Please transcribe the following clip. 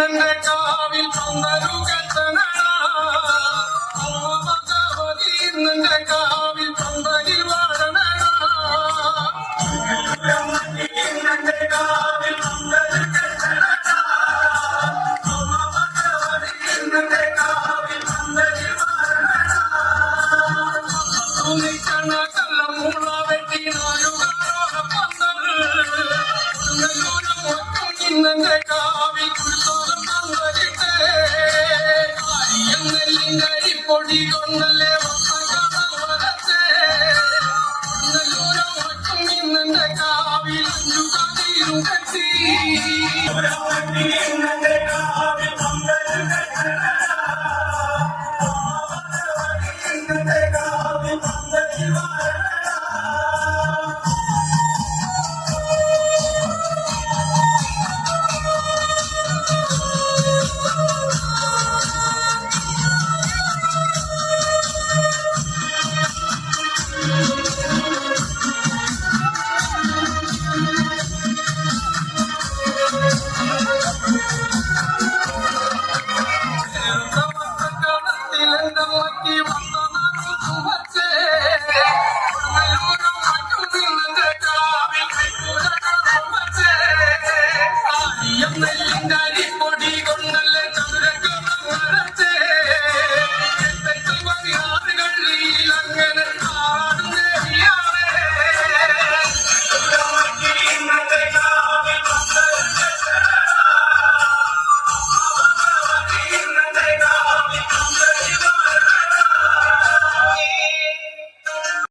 ഇന്നെ കാവിൽ പന്തരു കെട്ടനടാ ഭഗവതി ഇന്നെ കാവിൽ പന്തലിൽ വാഴണടാ ഇന്നെ കാവിൽ പന്തരു കെട്ടനടാ ഭഗവതി ഇന്നെ കാവിൽ പന്തലിൽ വാഴണടാ തുണിക്കണ കല്ലമൂള വെട്ടി നായുകാരോഹ പന്തൽ ഇന്നെ കാവിൽ കുളിത്തോറും പന്തലിട്ടേ പൊടി കൊണ്ടല്ലേ വരത്തെ നെല്ലൂരം ഇന്നെ കാവിൽ അഞ്ചു കതിരും കെട്ടി